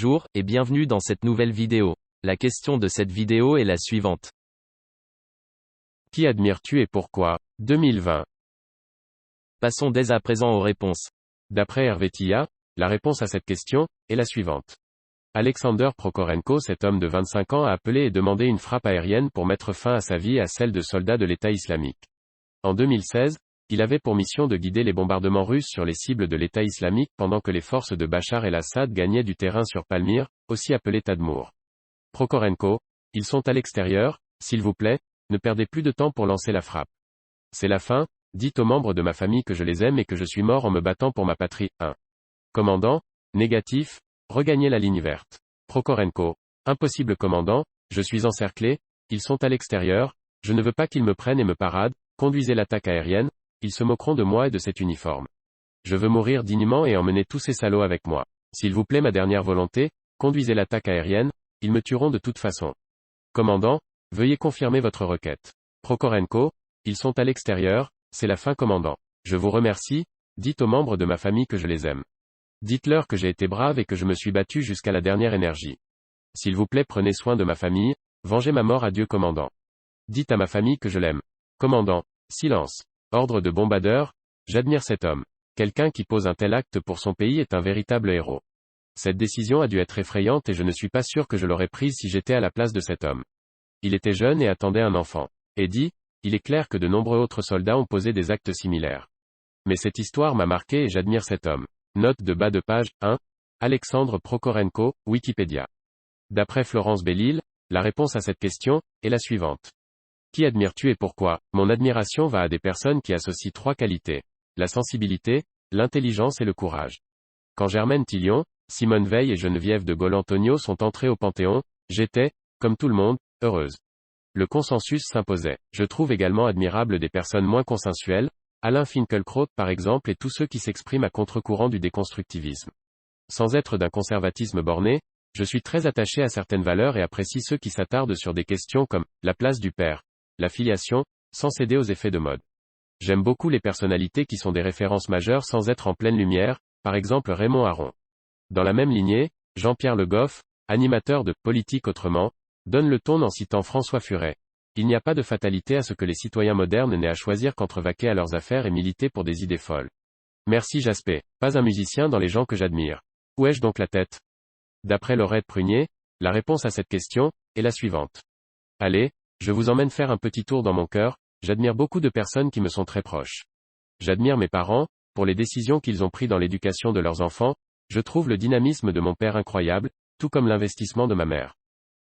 Bonjour, et bienvenue dans cette nouvelle vidéo. La question de cette vidéo est la suivante. Qui admires-tu et pourquoi? 2020. Passons dès à présent aux réponses. D'après Hervé Tillat, la réponse à cette question est la suivante. Alexander Prokorenko, cet homme de 25 ans, a appelé et demandé une frappe aérienne pour mettre fin à sa vie et à celle de soldats de l'État islamique. En 2016, il avait pour mission de guider les bombardements russes sur les cibles de l'État islamique pendant que les forces de Bachar el-Assad gagnaient du terrain sur Palmyre, aussi appelé Tadmour. Prokorenko, ils sont à l'extérieur, s'il vous plaît, ne perdez plus de temps pour lancer la frappe. C'est la fin, dites aux membres de ma famille que je les aime et que je suis mort en me battant pour ma patrie. 1. Commandant, négatif, regagnez la ligne verte. Prokorenko, impossible commandant, je suis encerclé, ils sont à l'extérieur, je ne veux pas qu'ils me prennent et me paradent, conduisez l'attaque aérienne, ils se moqueront de moi et de cet uniforme. Je veux mourir dignement et emmener tous ces salauds avec moi. S'il vous plaît, ma dernière volonté, conduisez l'attaque aérienne, ils me tueront de toute façon. Commandant, veuillez confirmer votre requête. Prokorenko, ils sont à l'extérieur, c'est la fin commandant. Je vous remercie, dites aux membres de ma famille que je les aime. Dites-leur que j'ai été brave et que je me suis battu jusqu'à la dernière énergie. S'il vous plaît, prenez soin de ma famille, vengez ma mort, adieu commandant. Dites à ma famille que je l'aime. Commandant, silence. Ordre de bombardeur, j'admire cet homme. Quelqu'un qui pose un tel acte pour son pays est un véritable héros. Cette décision a dû être effrayante et je ne suis pas sûr que je l'aurais prise si j'étais à la place de cet homme. Il était jeune et attendait un enfant. Et dit, il est clair que de nombreux autres soldats ont posé des actes similaires. Mais cette histoire m'a marqué et j'admire cet homme. Note de bas de page 1. Alexandre Prokorenko, Wikipédia. D'après Florence Bellil, la réponse à cette question est la suivante. Qui admires-tu et pourquoi? Mon admiration va à des personnes qui associent 3 qualités. La sensibilité, l'intelligence et le courage. Quand Germaine Tillion, Simone Veil et Geneviève de Gaulle-Anthonioz sont entrées au Panthéon, j'étais, comme tout le monde, heureuse. Le consensus s'imposait. Je trouve également admirable des personnes moins consensuelles, Alain Finkielkraut par exemple et tous ceux qui s'expriment à contre-courant du déconstructivisme. Sans être d'un conservatisme borné, je suis très attaché à certaines valeurs et apprécie ceux qui s'attardent sur des questions comme la place du père, la filiation, sans céder aux effets de mode. J'aime beaucoup les personnalités qui sont des références majeures sans être en pleine lumière, par exemple Raymond Aron. Dans la même lignée, Jean-Pierre Le Goff, animateur de Politique autrement, donne le ton en citant François Furet. Il n'y a pas de fatalité à ce que les citoyens modernes n'aient à choisir qu'entre vaquer à leurs affaires et militer pour des idées folles. Merci Jaspé, pas un musicien dans les gens que j'admire. Où ai-je donc la tête? D'après Laurette Prunier, la réponse à cette question est la suivante. Allez, je vous emmène faire un petit tour dans mon cœur, j'admire beaucoup de personnes qui me sont très proches. J'admire mes parents, pour les décisions qu'ils ont prises dans l'éducation de leurs enfants, je trouve le dynamisme de mon père incroyable, tout comme l'investissement de ma mère.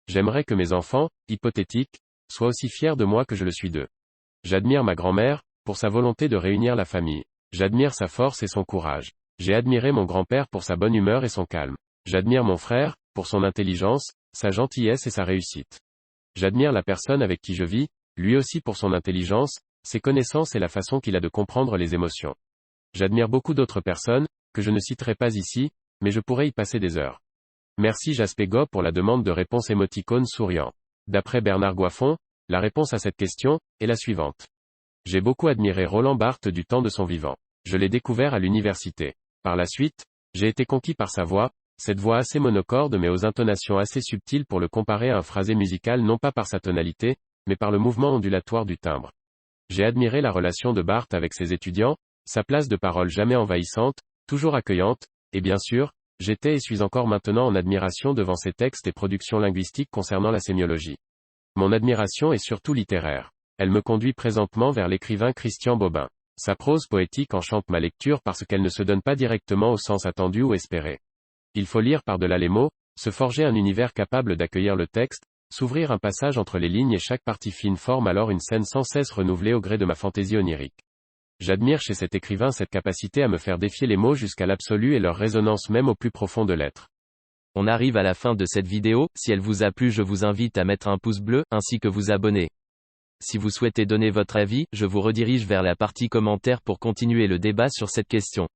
J'aimerais que mes enfants, hypothétiques, soient aussi fiers de moi que je le suis d'eux. J'admire ma grand-mère, pour sa volonté de réunir la famille. J'admire sa force et son courage. J'ai admiré mon grand-père pour sa bonne humeur et son calme. J'admire mon frère, pour son intelligence, sa gentillesse et sa réussite. J'admire la personne avec qui je vis, lui aussi pour son intelligence, ses connaissances et la façon qu'il a de comprendre les émotions. J'admire beaucoup d'autres personnes, que je ne citerai pas ici, mais je pourrais y passer des heures. Merci Jaspé Go pour la demande de réponse émoticône souriant. D'après Bernard Goiffon, la réponse à cette question est la suivante. J'ai beaucoup admiré Roland Barthes du temps de son vivant. Je l'ai découvert à l'université. Par la suite, j'ai été conquis par sa voix, cette voix assez monocorde mais aux intonations assez subtiles pour le comparer à un phrasé musical non pas par sa tonalité, mais par le mouvement ondulatoire du timbre. J'ai admiré la relation de Barthes avec ses étudiants, sa place de parole jamais envahissante, toujours accueillante, et bien sûr, j'étais et suis encore maintenant en admiration devant ses textes et productions linguistiques concernant la sémiologie. Mon admiration est surtout littéraire. Elle me conduit présentement vers l'écrivain Christian Bobin. Sa prose poétique enchante ma lecture parce qu'elle ne se donne pas directement au sens attendu ou espéré. Il faut lire par-delà les mots, se forger un univers capable d'accueillir le texte, s'ouvrir un passage entre les lignes et chaque partie fine forme alors une scène sans cesse renouvelée au gré de ma fantaisie onirique. J'admire chez cet écrivain cette capacité à me faire défier les mots jusqu'à l'absolu et leur résonance même au plus profond de l'être. On arrive à la fin de cette vidéo, si elle vous a plu je vous invite à mettre un pouce bleu, ainsi que vous abonner. Si vous souhaitez donner votre avis, je vous redirige vers la partie commentaires pour continuer le débat sur cette question.